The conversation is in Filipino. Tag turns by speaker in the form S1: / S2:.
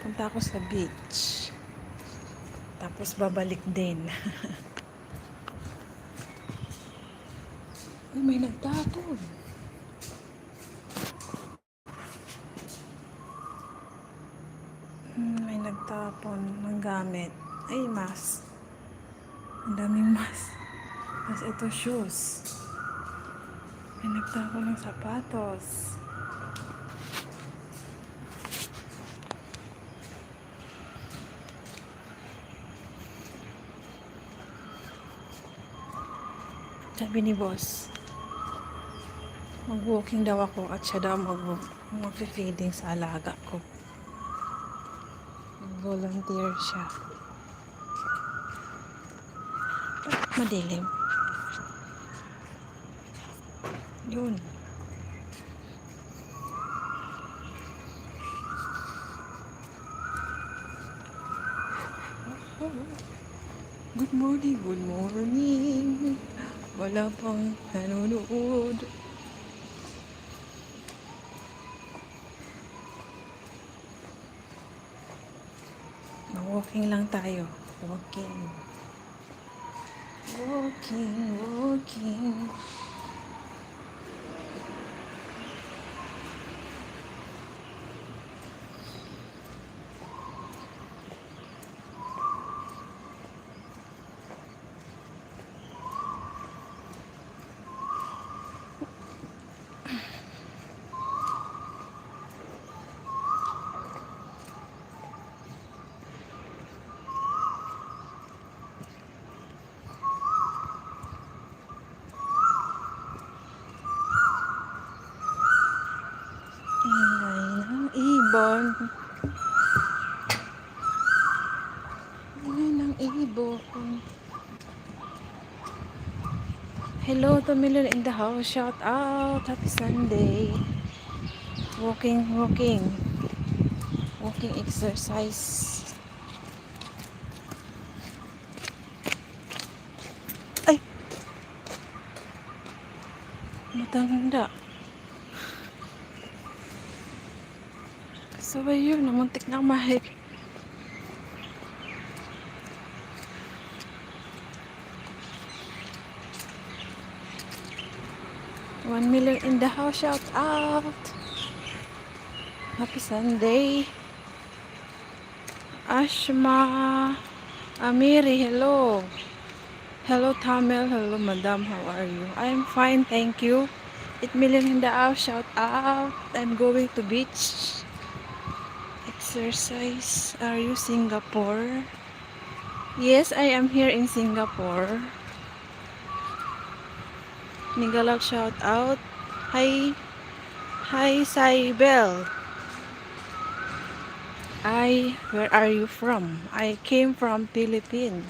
S1: Punta ako sa beach. Tapos babalik din. Uy, may nagtapon. May nagtapon ng gamit. Ay, mas. Ang daming mas. Tapos ito, shoes. May nagtapon ng sapatos. Sabi ni boss, mag-walking daw ako at siya daw mag-feeding sa alaga ko. Volunteer siya. Madilim. Yun. Good morning, good morning. Wala pang nanonood. Walking lang tayo. Walking. Walking, walking. Ingay ng ibon. Ingay ng ibon. Hello to Milon in the house. Shout out. Happy Sunday. Walking, walking. Walking exercise. Ay! Matanda. Kasabay yun. Namuntik na mahit. One million in the house. Shout out. Happy Sunday. Ashma. Amiri, hello. Hello, Tamil. Hello, Madam. How are you? I'm fine, thank you. 8 million in the house. Shout out. I'm going to beach. Exercise. Are you Singapore? Yes, I am here in Singapore. Nigalak, shout out. Hi. Hi, Saibel. Where are you from? I came from Philippines.